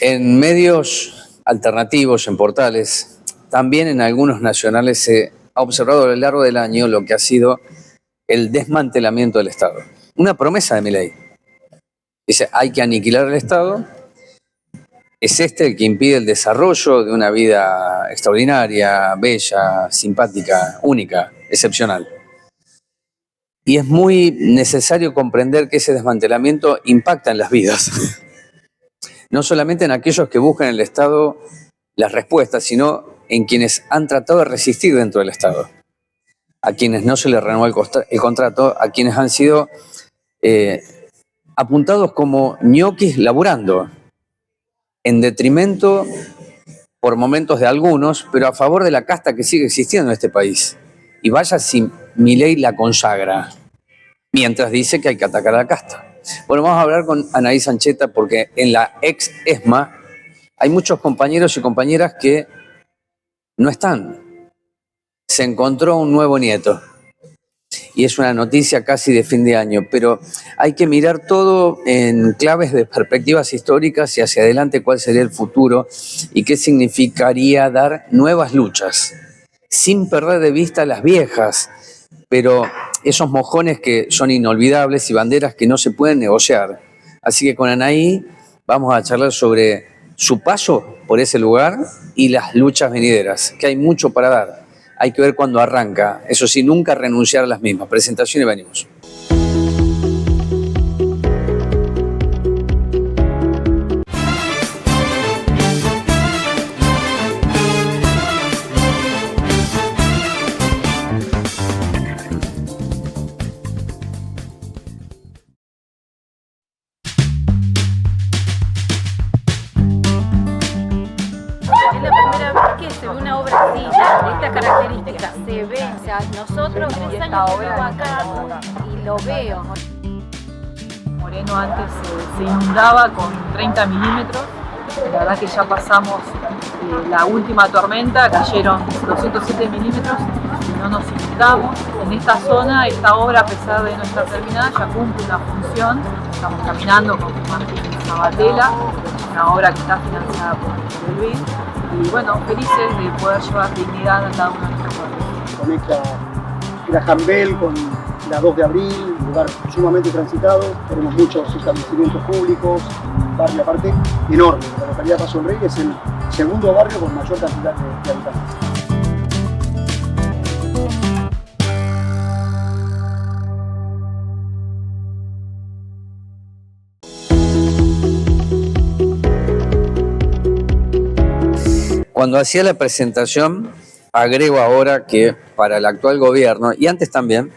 En medios alternativos, en portales, también en algunos nacionales se ha observado a lo largo del año lo que ha sido el desmantelamiento del Estado. Una promesa de Milei. Dice, hay que aniquilar el Estado. Es este el que impide el desarrollo de una vida extraordinaria, bella, simpática, única, excepcional. Y es muy necesario comprender que ese desmantelamiento impacta en las vidas. No solamente en aquellos que buscan en el Estado las respuestas, sino en quienes han tratado de resistir dentro del Estado, a quienes no se les renovó el contrato, a quienes han sido apuntados como ñoquis laburando, en detrimento por momentos de algunos, pero a favor de la casta que sigue existiendo en este país. Y vaya si Milei la consagra, mientras dice que hay que atacar a la casta. Bueno, vamos a hablar con Anaí Sancheta porque en la ex ESMA hay muchos compañeros y compañeras que no están. Se encontró un nuevo nieto y es una noticia casi de fin de año, pero hay que mirar todo en claves de perspectivas históricas y hacia adelante cuál sería el futuro y qué significaría dar nuevas luchas, sin perder de vista las viejas, pero esos mojones que son inolvidables y banderas que no se pueden negociar. Así que con Anaí vamos a charlar sobre su paso por ese lugar y las luchas venideras, que hay mucho para dar. Hay que ver cuándo arranca, eso sí, nunca renunciar a las mismas. Presentación y venimos. Nosotros 3 años que vivo acá y lo veo. Moreno antes se inundaba con 30 milímetros. La verdad que ya pasamos la última tormenta, cayeron 207 milímetros y no nos inundamos. En esta zona, esta obra, a pesar de no estar terminada, ya cumple una función. Estamos caminando con Martín Sabatella, una obra que está financiada por el BID. Y bueno, felices de poder llevar dignidad a cada uno de nuestros pueblos. Conecta Graham Bell con la 2 de abril, un lugar sumamente transitado. Tenemos muchos establecimientos públicos, un barrio aparte enorme. La localidad Paso del Rey es el segundo barrio con mayor cantidad de habitantes. Cuando hacía la presentación, agrego ahora que para el actual gobierno, y antes también,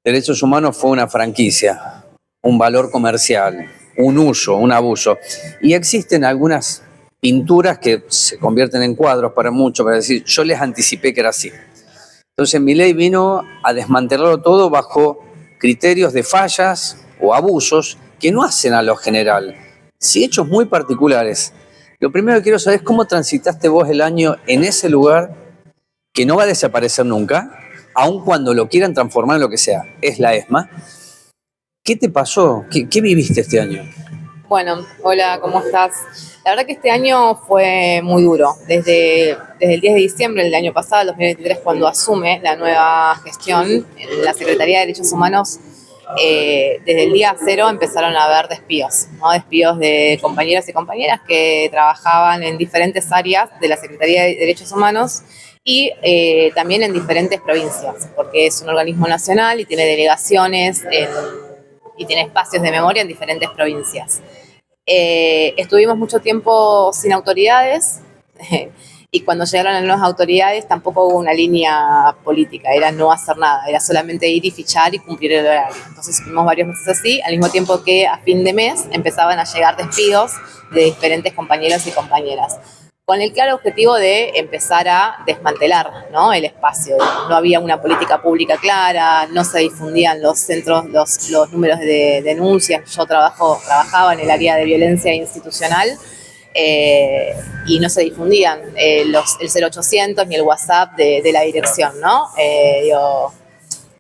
derechos humanos fue una franquicia, un valor comercial, un uso, un abuso. Y existen algunas pinturas que se convierten en cuadros para muchos, para decir, yo les anticipé que era así. Entonces Milei vino a desmantelarlo todo bajo criterios de fallas o abusos que no hacen a lo general, sí hechos muy particulares. Lo primero que quiero saber es cómo transitaste vos el año en ese lugar que no va a desaparecer nunca, aun cuando lo quieran transformar en lo que sea, es la ESMA. ¿Qué te pasó? ¿Qué viviste este año? Bueno, hola, ¿cómo estás? La verdad que este año fue muy duro. Desde el 10 de diciembre del año pasado, 2023, cuando asume la nueva gestión en la Secretaría de Derechos Humanos, desde el día cero empezaron a haber despidos, ¿no? Despidos de compañeras y compañeras que trabajaban en diferentes áreas de la Secretaría de Derechos Humanos y también en diferentes provincias, porque es un organismo nacional y tiene delegaciones y tiene espacios de memoria en diferentes provincias. Estuvimos mucho tiempo sin autoridades y cuando llegaron las nuevas autoridades tampoco hubo una línea política, era no hacer nada, era solamente ir y fichar y cumplir el horario. Entonces estuvimos varios meses así, al mismo tiempo que a fin de mes empezaban a llegar despidos de diferentes compañeros y compañeras, con el claro objetivo de empezar a desmantelar, ¿no?, el espacio. No había una política pública clara, no se difundían los centros, los números de denuncias. Yo trabajaba en el área de violencia institucional y no se difundían el 0800 ni el WhatsApp de la dirección, ¿no?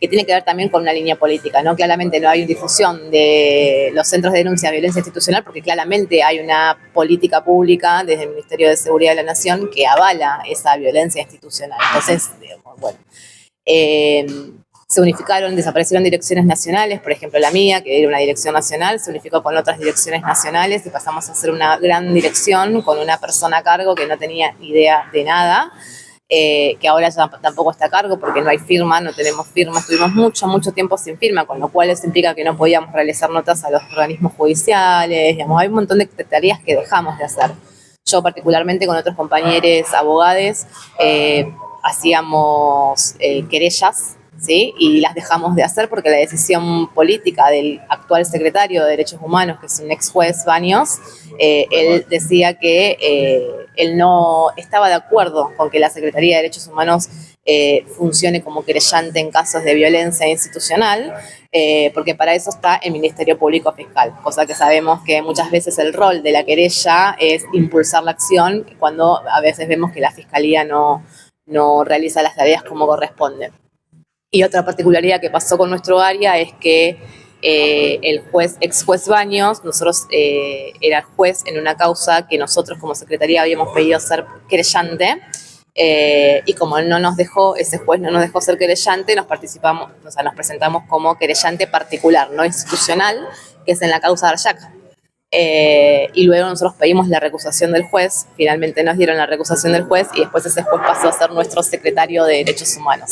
que tiene que ver también con una línea política, ¿no? Claramente no hay difusión de los centros de denuncia de violencia institucional porque claramente hay una política pública desde el Ministerio de Seguridad de la Nación que avala esa violencia institucional. Entonces, bueno, se unificaron, desaparecieron direcciones nacionales, por ejemplo la mía, que era una dirección nacional, se unificó con otras direcciones nacionales y pasamos a ser una gran dirección con una persona a cargo que no tenía idea de nada. Que ahora ya tampoco está a cargo porque no hay firma, no tenemos firma, estuvimos mucho tiempo sin firma, con lo cual eso implica que no podíamos realizar notas a los organismos judiciales, digamos, hay un montón de tareas que dejamos de hacer. Yo particularmente con otros compañeros abogados hacíamos querellas, ¿sí? Y las dejamos de hacer porque la decisión política del actual secretario de Derechos Humanos, que es un ex juez Baños, él decía que él no estaba de acuerdo con que la Secretaría de Derechos Humanos funcione como querellante en casos de violencia institucional, porque para eso está el Ministerio Público Fiscal, cosa que sabemos que muchas veces el rol de la querella es impulsar la acción, cuando a veces vemos que la Fiscalía no realiza las tareas como corresponde. Y otra particularidad que pasó con nuestro área es que el ex juez Baños, nosotros era juez en una causa que nosotros como Secretaría habíamos pedido ser querellante, y como no nos dejó, ese juez no nos dejó ser querellante, nos presentamos como querellante particular, no institucional, que es en la causa de Aryac. Y luego nosotros pedimos la recusación del juez, finalmente nos dieron la recusación del juez y después ese juez pasó a ser nuestro secretario de Derechos Humanos.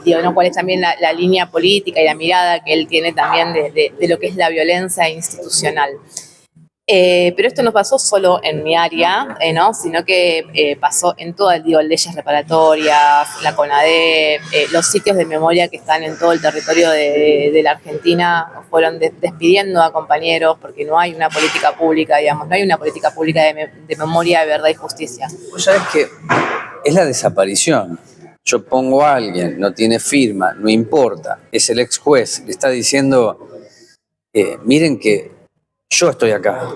Digo, ¿no? Cuál es también la línea política y la mirada que él tiene también de lo que es la violencia institucional. Pero esto no pasó solo en mi área, ¿no? Sino que pasó en todo leyes reparatorias, la CONADEP, los sitios de memoria que están en todo el territorio de la Argentina fueron despidiendo a compañeros porque no hay una política pública, digamos, no hay una política pública de memoria, de verdad y justicia. Vos sabés que es la desaparición. Yo pongo a alguien, no tiene firma, no importa, es el ex juez, le está diciendo, miren que yo estoy acá,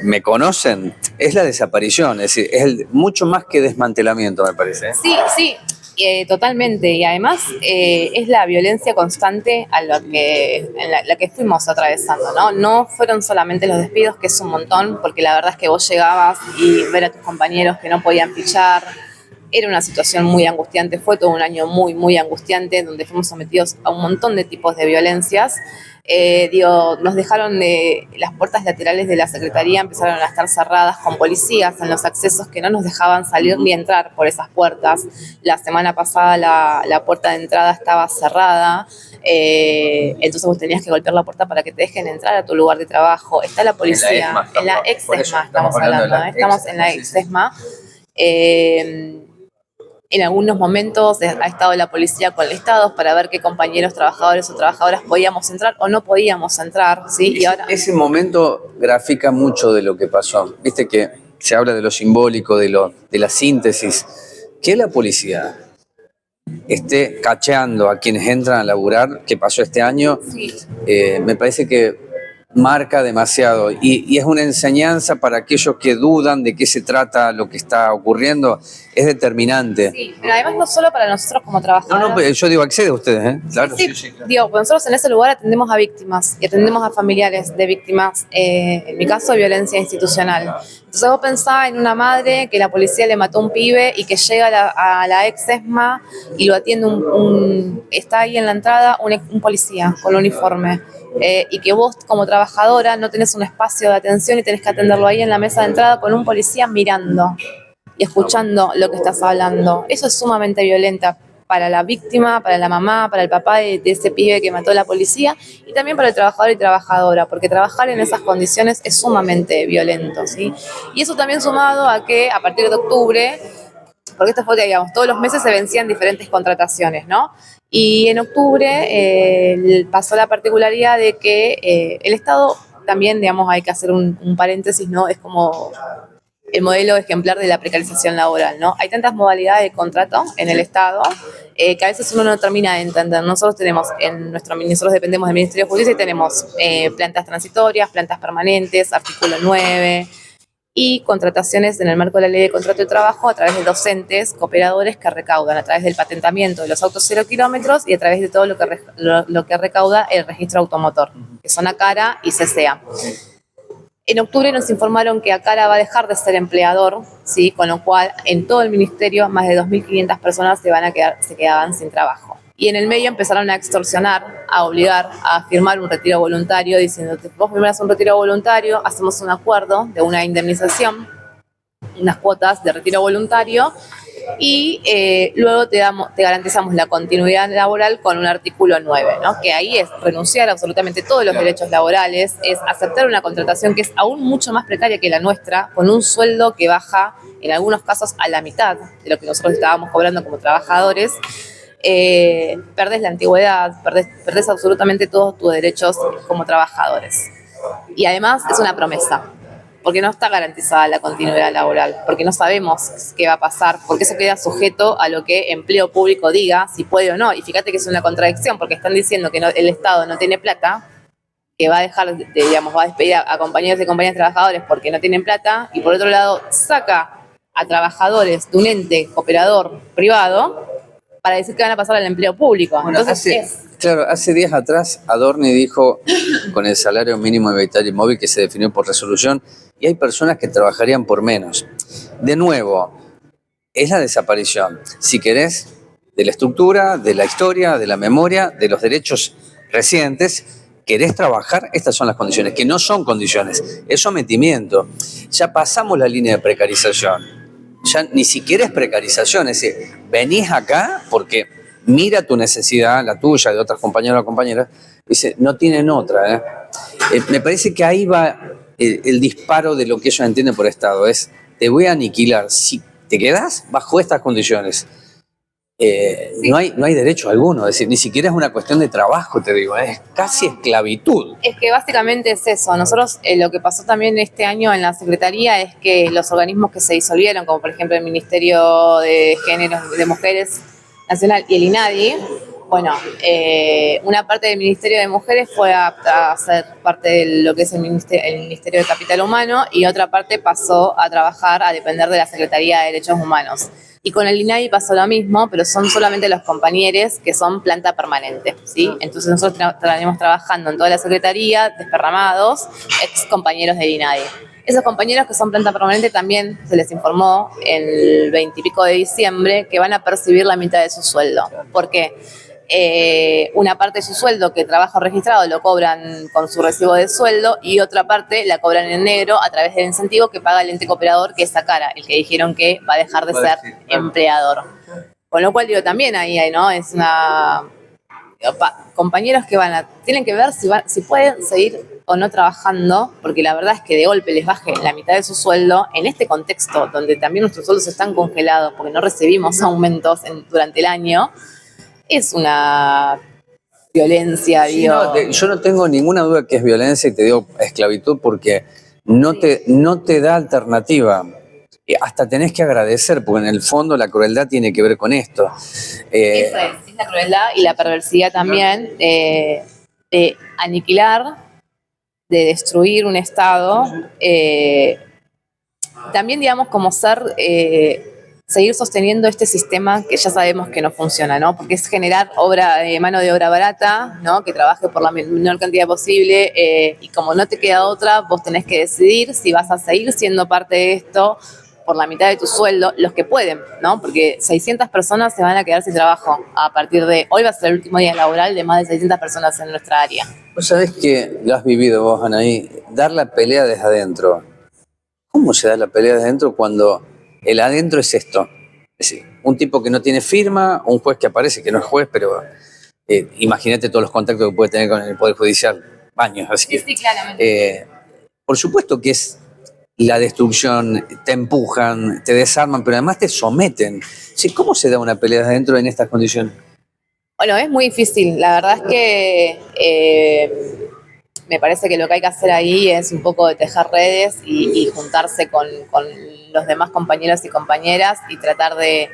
¿me conocen? Es la desaparición, es decir, es mucho más que desmantelamiento, me parece. Sí, totalmente. Y además es la violencia constante a la que fuimos atravesando, ¿no? No fueron solamente los despidos, que es un montón, porque la verdad es que vos llegabas y ver a tus compañeros que no podían fichar, era una situación muy angustiante, fue todo un año muy angustiante, donde fuimos sometidos a un montón de tipos de violencias. Nos dejaron las puertas laterales de la Secretaría, empezaron a estar cerradas con policías en los accesos que no nos dejaban salir ni entrar por esas puertas. La semana pasada la puerta de entrada estaba cerrada, entonces vos tenías que golpear la puerta para que te dejen entrar a tu lugar de trabajo. Está la policía, en la ex-ESMA estamos hablando, estamos en la ex-ESMA. En algunos momentos ha estado la policía con listados para ver qué compañeros, trabajadores o trabajadoras podíamos entrar o no podíamos entrar, ¿sí? Y ahora ese momento grafica mucho de lo que pasó. Viste que se habla de lo simbólico, de la síntesis. Que la policía esté cacheando a quienes entran a laburar, que pasó este año, sí. Me parece que marca demasiado y es una enseñanza para aquellos que dudan de qué se trata lo que está ocurriendo, es determinante. Sí, pero además no solo para nosotros como trabajadores. No, yo digo, accede a ustedes, ¿eh? Claro. Sí, digo, pues nosotros en ese lugar atendemos a víctimas y atendemos a familiares de víctimas, en mi caso, violencia institucional. Entonces vos pensás en una madre que la policía le mató a un pibe y que llega a la ex-ESMA y lo atiende está ahí en la entrada un policía con uniforme. Y que vos como trabajadora no tenés un espacio de atención y tenés que atenderlo ahí en la mesa de entrada con un policía mirando y escuchando lo que estás hablando. Eso es sumamente violenta para la víctima, para la mamá, para el papá de ese pibe que mató a la policía y también para el trabajador y trabajadora, porque trabajar en esas condiciones es sumamente violento, ¿sí? Y eso también sumado a que a partir de octubre, porque esto fue, digamos, todos los meses se vencían diferentes contrataciones, ¿no? Y en octubre pasó la particularidad de que el Estado también, digamos, hay que hacer un paréntesis, ¿no? Es como el modelo ejemplar de la precarización laboral, ¿no? Hay tantas modalidades de contrato en el Estado que a veces uno no termina de entender. Nosotros dependemos del Ministerio de Justicia y tenemos plantas transitorias, plantas permanentes, artículo 9. y contrataciones en el marco de la ley de contrato de trabajo a través de docentes, cooperadores que recaudan a través del patentamiento de los autos 0 kilómetros y a través de todo lo que recauda el registro automotor, que son ACARA y CCA. En octubre nos informaron que ACARA va a dejar de ser empleador, ¿sí? Con lo cual en todo el ministerio más de 2.500 personas se quedaban sin trabajo. Y en el medio empezaron a extorsionar, a obligar a firmar un retiro voluntario, diciendo, vos firmás un retiro voluntario, hacemos un acuerdo de una indemnización, unas cuotas de retiro voluntario, y luego te garantizamos la continuidad laboral con un artículo 9, ¿no? Que ahí es renunciar a absolutamente todos los derechos laborales, es aceptar una contratación que es aún mucho más precaria que la nuestra, con un sueldo que baja en algunos casos a la mitad de lo que nosotros estábamos cobrando como trabajadores. Perdés la antigüedad, perdés absolutamente todos tus derechos como trabajadores. Y además es una promesa, porque no está garantizada la continuidad laboral, porque no sabemos qué va a pasar, porque eso queda sujeto a lo que empleo público diga, si puede o no. Y fíjate que es una contradicción, porque están diciendo que el Estado no tiene plata, que va a dejar, va a despedir a compañeros y compañeras trabajadores porque no tienen plata, y por otro lado saca a trabajadores de un ente cooperador privado para decir que van a pasar al empleo público. Bueno, entonces hace días atrás Adorni dijo con el salario mínimo vital y móvil que se definió por resolución, y hay personas que trabajarían por menos. De nuevo, es la desaparición, si querés, de la estructura, de la historia, de la memoria, de los derechos recientes. ¿Querés trabajar? Estas son las condiciones, que no son condiciones, es sometimiento. Ya pasamos la línea de precarización. Ya ni siquiera es precarización, es decir, venís acá porque mira tu necesidad, la tuya, de otras compañeros o compañeras, dice, no tienen otra. Me parece que ahí va el disparo de lo que ellos entienden por Estado, es, te voy a aniquilar, si te quedás bajo estas condiciones. Sí. No hay derecho alguno, es decir, ni siquiera es una cuestión de trabajo, te digo, es casi esclavitud. Es que básicamente es eso. Nosotros lo que pasó también este año en la Secretaría es que los organismos que se disolvieron, como por ejemplo el Ministerio de Género de Mujeres Nacional y el INADI, bueno, una parte del Ministerio de Mujeres fue a ser parte de lo que es el Ministerio de Capital Humano, y otra parte pasó a trabajar, a depender de la Secretaría de Derechos Humanos. Y con el INADI pasó lo mismo, pero son solamente los compañeros que son planta permanente, ¿sí? Entonces nosotros estaremos trabajando en toda la Secretaría, desparramados, ex compañeros del INADI. Esos compañeros que son planta permanente también se les informó el 20 y pico de diciembre que van a percibir la mitad de su sueldo. ¿Por qué? Una parte de su sueldo, que trabajo registrado, lo cobran con su recibo de sueldo, y otra parte la cobran en negro a través del incentivo que paga el ente cooperador, que es ACARA, el que dijeron que va a dejar de ser empleador. Con lo cual digo, también ahí hay, ¿no? Es una... compañeros que tienen que ver si pueden seguir o no trabajando, porque la verdad es que de golpe les baje la mitad de su sueldo en este contexto donde también nuestros sueldos están congelados porque no recibimos aumentos durante el año. Es una violencia, sí, digo. Yo no tengo ninguna duda que es violencia, y te digo esclavitud porque no te da alternativa. Hasta tenés que agradecer, porque en el fondo la crueldad tiene que ver con esto. Eso es la crueldad y la perversidad también de aniquilar, de destruir un Estado. También, digamos, como seguir sosteniendo este sistema que ya sabemos que no funciona, ¿no? Porque es generar mano de obra barata, ¿no? Que trabaje por la menor cantidad posible, y como no te queda otra, vos tenés que decidir si vas a seguir siendo parte de esto por la mitad de tu sueldo, los que pueden, ¿no? Porque 600 personas se van a quedar sin trabajo a partir de hoy. Va a ser el último día laboral de más de 600 personas en nuestra área. Vos sabés que lo has vivido vos, Anaí, dar la pelea desde adentro. ¿Cómo se da la pelea desde adentro cuando el adentro es esto? Es decir, un tipo que no tiene firma, un juez que aparece, que no es juez, pero imagínate todos los contactos que puede tener con el Poder Judicial, años, así que... Sí, claramente. Por supuesto que es la destrucción, te empujan, te desarman, pero además te someten. Sí, ¿cómo se da una pelea desde adentro en estas condiciones? Bueno, es muy difícil. La verdad es que me parece que lo que hay que hacer ahí es un poco de tejer redes y juntarse con los demás compañeros y compañeras y tratar de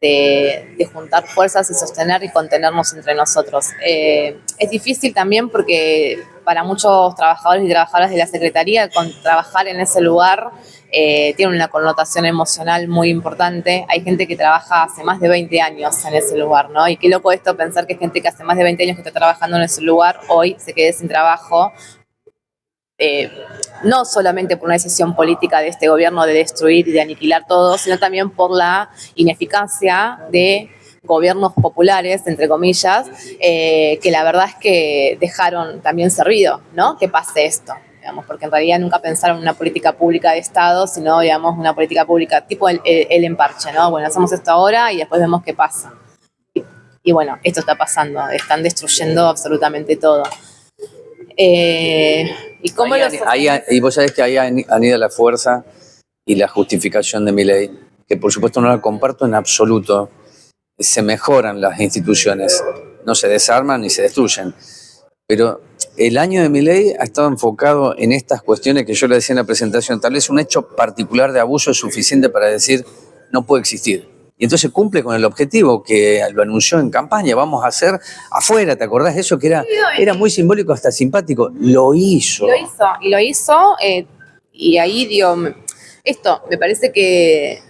de juntar fuerzas y sostener y contenernos entre nosotros. Es difícil también porque para muchos trabajadores y trabajadoras de la Secretaría, trabajar en ese lugar tiene una connotación emocional muy importante. Hay gente que trabaja hace más de 20 años en ese lugar, ¿no? Y qué loco esto, pensar que gente que hace más de 20 años que está trabajando en ese lugar, hoy se quede sin trabajo. No solamente por una decisión política de este gobierno de destruir y de aniquilar todo, sino también por la ineficacia de gobiernos populares, entre comillas, que la verdad es que dejaron también servido, ¿no? Que pase esto, digamos, porque en realidad nunca pensaron en una política pública de Estado, sino, digamos, una política pública tipo el emparche, ¿no? Bueno, hacemos esto ahora y después vemos qué pasa. Y bueno, esto está pasando, están destruyendo absolutamente todo. ¿Y cómo y vos sabés que ahí anida la fuerza y la justificación de Milei, que por supuesto no la comparto en absoluto. Se mejoran las instituciones, no se desarman ni se destruyen. Pero el año de Milei ha estado enfocado en estas cuestiones que yo le decía en la presentación. Tal vez un hecho particular de abuso es suficiente para decir no puede existir. Y entonces cumple con el objetivo que lo anunció en campaña, vamos a hacer afuera, ¿te acordás de eso? Que era muy simbólico, hasta simpático. Lo hizo. Lo hizo, y ahí digo, esto me parece que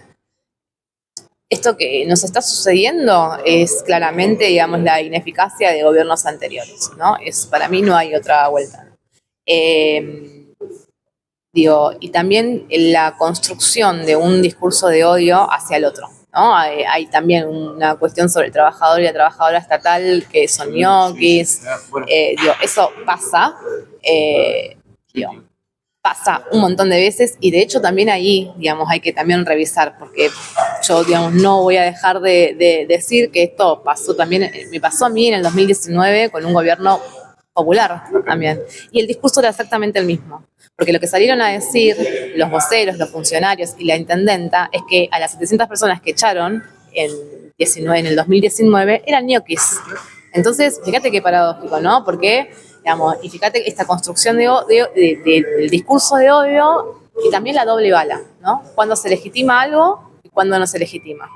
esto que nos está sucediendo es claramente, digamos, la ineficacia de gobiernos anteriores, ¿no? Para mí no hay otra vuelta. Y también la construcción de un discurso de odio hacia el otro, ¿no? Hay también una cuestión sobre el trabajador y la trabajadora estatal que son ñoquis. Eso pasa, pasa un montón de veces, y de hecho también ahí, digamos, hay que también revisar, porque yo, digamos, no voy a dejar de decir que esto pasó también, me pasó a mí en el 2019 con un gobierno popular también, y el discurso era exactamente el mismo, porque lo que salieron a decir los voceros, los funcionarios y la intendenta es que a las 700 personas que echaron en el 2019 eran ñoquis. Entonces, fíjate qué paradójico, ¿no? Porque, digamos, y fíjate esta construcción del discurso de odio y también la doble bala, ¿no? Cuando se legitima algo y cuando no se legitima.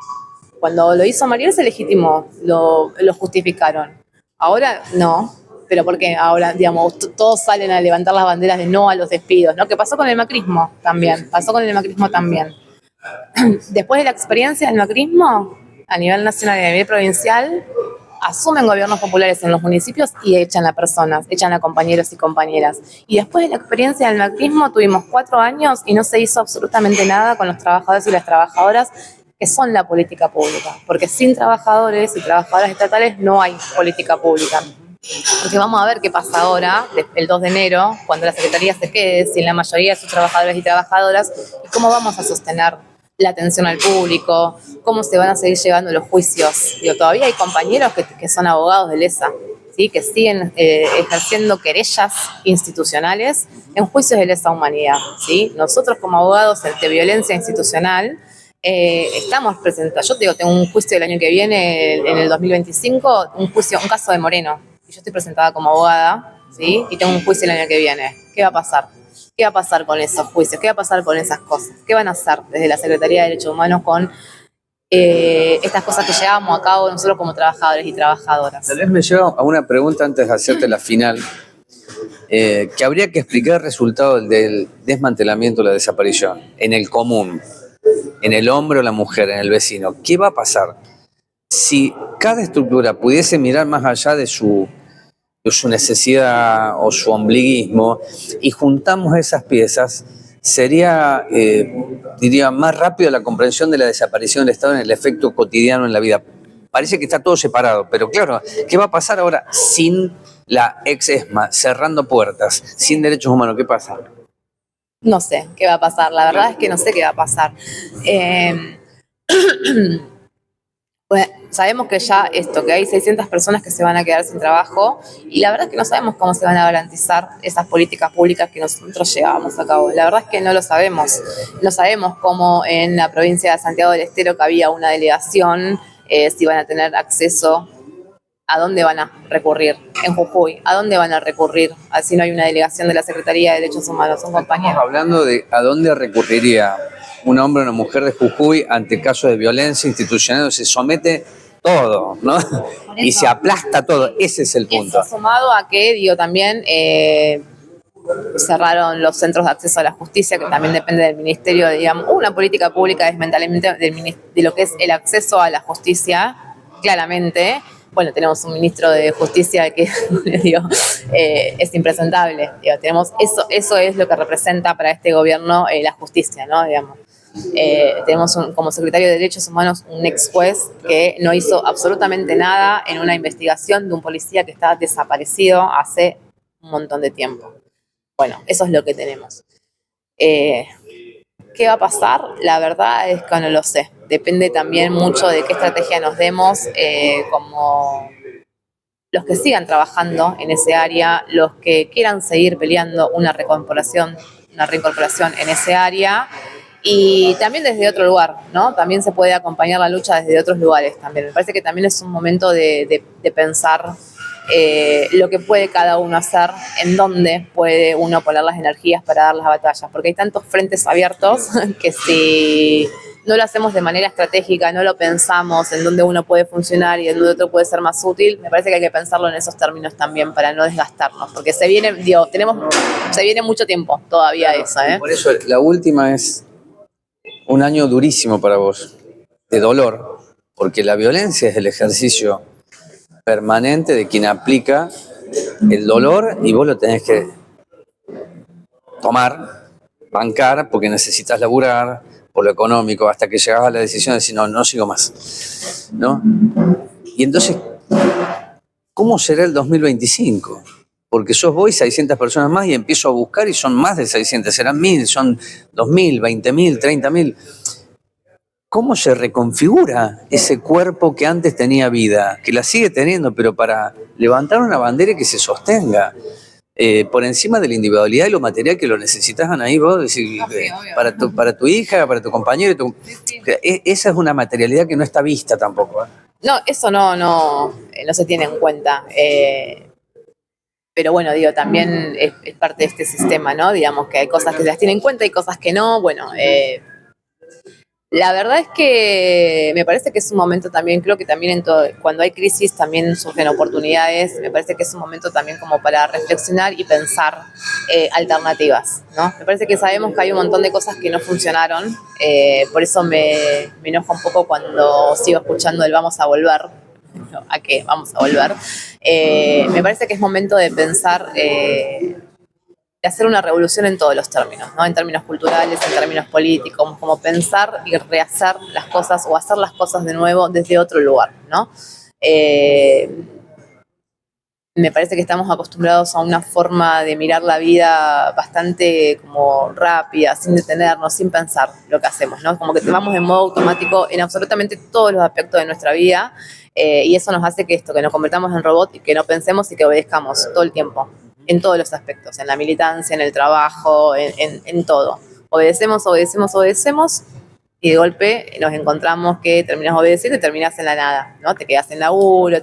Cuando lo hizo Mariel se legitimó, lo justificaron. Ahora no, pero porque ahora, digamos, todos salen a levantar las banderas de no a los despidos, ¿no? Que pasó con el macrismo también, Después de la experiencia del macrismo, a nivel nacional y a nivel provincial, asumen gobiernos populares en los municipios y echan a personas, echan a compañeros y compañeras. Y después de la experiencia del macrismo tuvimos 4 años y no se hizo absolutamente nada con los trabajadores y las trabajadoras que son la política pública. Porque sin trabajadores y trabajadoras estatales no hay política pública. Porque vamos a ver qué pasa ahora, el 2 de enero, cuando la Secretaría se quede sin la mayoría de sus trabajadores y trabajadoras, y cómo vamos a sostener la atención al público, cómo se van a seguir llevando los juicios. Todavía hay compañeros que son abogados del ESA, ¿sí? Que siguen ejerciendo querellas institucionales en juicios de lesa humanidad, ¿sí? Nosotros como abogados de violencia institucional estamos presentados. Yo tengo un juicio el año que viene, en el 2025, un caso de Moreno. Y yo estoy presentada como abogada, ¿sí? Y tengo un juicio el año que viene. ¿Qué va a pasar? ¿Qué va a pasar con esos juicios? ¿Qué va a pasar con esas cosas? ¿Qué van a hacer desde la Secretaría de Derechos Humanos con estas cosas que llevamos a cabo nosotros como trabajadores y trabajadoras? Tal vez me lleva a una pregunta antes de hacerte la final, que habría que explicar el resultado del desmantelamiento o la desaparición en el común, en el hombre o la mujer, en el vecino. ¿Qué va a pasar si cada estructura pudiese mirar más allá de su necesidad o su ombliguismo y juntamos esas piezas? Sería, diría, más rápido la comprensión de la desaparición del Estado en el efecto cotidiano en la vida. Parece que está todo separado, pero claro, ¿qué va a pasar ahora sin la ex-ESMA, cerrando puertas, sin derechos humanos? ¿Qué pasa? No sé qué va a pasar, la verdad es que no sé qué va a pasar. Pues sabemos que ya que hay 600 personas que se van a quedar sin trabajo, y la verdad es que no sabemos cómo se van a garantizar esas políticas públicas que nosotros llevábamos a cabo. La verdad es que no lo sabemos. No sabemos cómo en la provincia de Santiago del Estero, que había una delegación, si van a tener acceso, ¿a dónde van a recurrir? En Jujuy, ¿a dónde van a recurrir? Así no hay una delegación de la Secretaría de Derechos Humanos, son compañeros. Estamos hablando de a dónde recurriría un hombre o una mujer de Jujuy ante casos de violencia institucional, se somete todo, ¿no? Y se aplasta todo, ese es el punto. Eso sumado a que, digo, también cerraron los centros de acceso a la justicia, que también depende del ministerio, digamos, una política pública desmentalamiento de lo que es el acceso a la justicia, claramente. Bueno, tenemos un ministro de justicia que digo, es impresentable. Digo, tenemos eso es lo que representa para este gobierno la justicia, ¿no? Digamos. Tenemos como secretario de Derechos Humanos un ex juez que no hizo absolutamente nada en una investigación de un policía que estaba desaparecido hace un montón de tiempo. Bueno, eso es lo que tenemos. ¿Qué va a pasar? La verdad es que no lo sé. Depende también mucho de qué estrategia nos demos, como los que sigan trabajando en ese área, los que quieran seguir peleando una reincorporación en ese área, y también desde otro lugar, ¿no? También se puede acompañar la lucha desde otros lugares también. Me parece que también es un momento de pensar lo que puede cada uno hacer, en dónde puede uno poner las energías para dar las batallas, porque hay tantos frentes abiertos que si no lo hacemos de manera estratégica, no lo pensamos en dónde uno puede funcionar y en dónde otro puede ser más útil, me parece que hay que pensarlo en esos términos también para no desgastarnos, porque se viene mucho tiempo todavía eso, ¿eh? Por eso la última es un año durísimo para vos, de dolor, porque la violencia es el ejercicio permanente de quien aplica el dolor y vos lo tenés que tomar, bancar, porque necesitas laburar, por lo económico, hasta que llegás a la decisión de decir, no sigo más, ¿no? Y entonces, ¿cómo será el 2025? Porque sos vos y 600 personas más y empiezo a buscar y son más de 600, serán 1000, son 2000, 20.000, 30.000. ¿Cómo se reconfigura ese cuerpo que antes tenía vida, que la sigue teniendo, pero para levantar una bandera que se sostenga por encima de la individualidad y lo material que lo necesitas, Anaí, vos decir, para tu hija, para tu compañero? Esa es una materialidad que no está vista tampoco. No, eso no se tiene en cuenta. Pero bueno, digo, también es parte de este sistema, ¿no? Digamos que hay cosas que se las tienen en cuenta y cosas que no. Bueno, la verdad es que me parece que es un momento también, creo que también cuando hay crisis también surgen oportunidades. Me parece que es un momento también como para reflexionar y pensar alternativas, ¿no? Me parece que sabemos que hay un montón de cosas que no funcionaron, por eso me enoja un poco cuando sigo escuchando el vamos a volver. ¿A qué vamos a volver? Me parece que es momento de pensar, de hacer una revolución en todos los términos, ¿no? En términos culturales, en términos políticos, como pensar y rehacer las cosas o hacer las cosas de nuevo desde otro lugar, ¿no? Me parece que estamos acostumbrados a una forma de mirar la vida bastante como rápida, sin detenernos, sin pensar lo que hacemos, ¿no? Como que vamos en modo automático en absolutamente todos los aspectos de nuestra vida, y eso nos hace que nos convertamos en robot y que no pensemos y que obedezcamos todo el tiempo, en todos los aspectos, en la militancia, en el trabajo, en todo. Obedecemos, y de golpe nos encontramos que terminas obedeciendo y terminas en la nada, ¿no? Te quedas en laburo,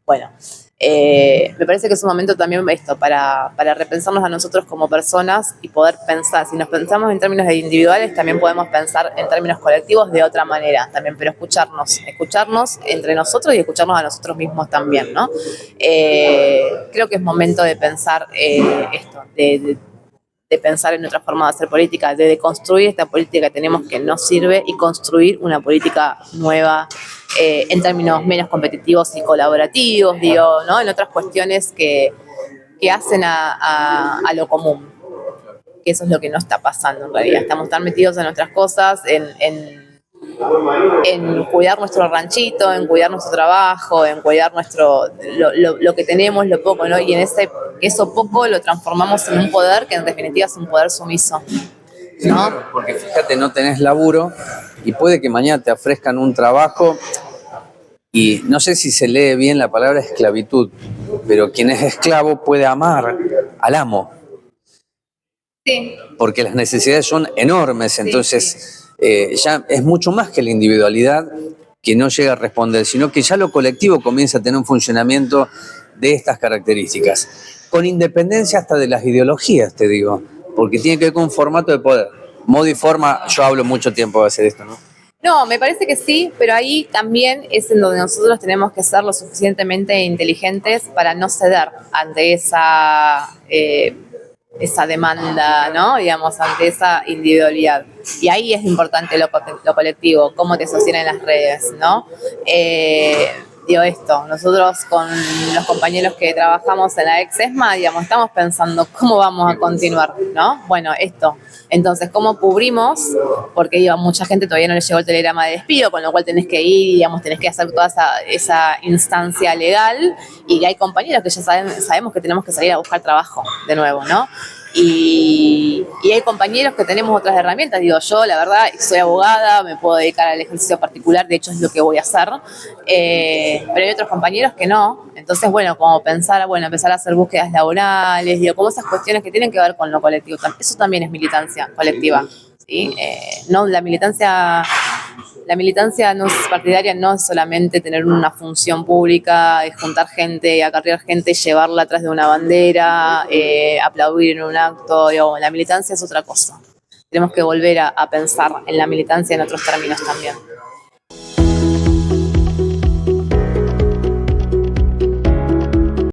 Bueno, me parece que es un momento también para repensarnos a nosotros como personas y poder pensar. Si nos pensamos en términos individuales, también podemos pensar en términos colectivos de otra manera también, pero escucharnos entre nosotros y escucharnos a nosotros mismos también, ¿no? Creo que es momento de pensar esto, de pensar en otra forma de hacer política, de deconstruir esta política que tenemos que no sirve y construir una política nueva, en términos menos competitivos y colaborativos, digo, ¿no? En otras cuestiones que hacen a lo común. Que eso es lo que no está pasando en realidad. Estamos tan metidos en nuestras cosas, en cuidar nuestro ranchito, en cuidar nuestro trabajo, en cuidar lo que tenemos, lo poco, ¿no? Y en eso poco lo transformamos en un poder que en definitiva es un poder sumiso, ¿no? Porque fíjate, no tenés laburo y puede que mañana te ofrezcan un trabajo y no sé si se lee bien la palabra esclavitud, pero quien es esclavo puede amar al amo. Sí. Porque las necesidades son enormes, entonces ya es mucho más que la individualidad que no llega a responder, sino que ya lo colectivo comienza a tener un funcionamiento de estas características, con independencia hasta de las ideologías, te digo, porque tiene que ver con un formato de poder. modo y forma, yo hablo mucho tiempo de hacer esto, ¿no? No, me parece que sí, pero ahí también es en donde nosotros tenemos que ser lo suficientemente inteligentes para no ceder ante esa demanda, ¿no? Digamos, ante esa individualidad. Y ahí es importante lo colectivo, cómo te sostienen las redes, ¿no? Digo esto, nosotros con los compañeros que trabajamos en la ex ESMA, digamos, estamos pensando cómo vamos a continuar, ¿no? Bueno, esto. Entonces, ¿cómo cubrimos? Porque digo, mucha gente todavía no le llegó el telegrama de despido, con lo cual tenés que ir, digamos, tenés que hacer toda esa instancia legal, y hay compañeros que ya sabemos que tenemos que salir a buscar trabajo de nuevo, ¿no? Y hay compañeros que tenemos otras herramientas. Digo, yo la verdad soy abogada, me puedo dedicar al ejercicio particular, de hecho es lo que voy a hacer, pero hay otros compañeros que no. Entonces, bueno, como empezar a hacer búsquedas laborales, digo, como esas cuestiones que tienen que ver con lo colectivo. Eso también es militancia colectiva, ¿sí? No, la militancia no es partidaria, no es solamente tener una función pública, es juntar gente, acarrear gente, llevarla atrás de una bandera, aplaudir en un acto. Digamos, la militancia es otra cosa. Tenemos que volver a pensar en la militancia en otros términos también.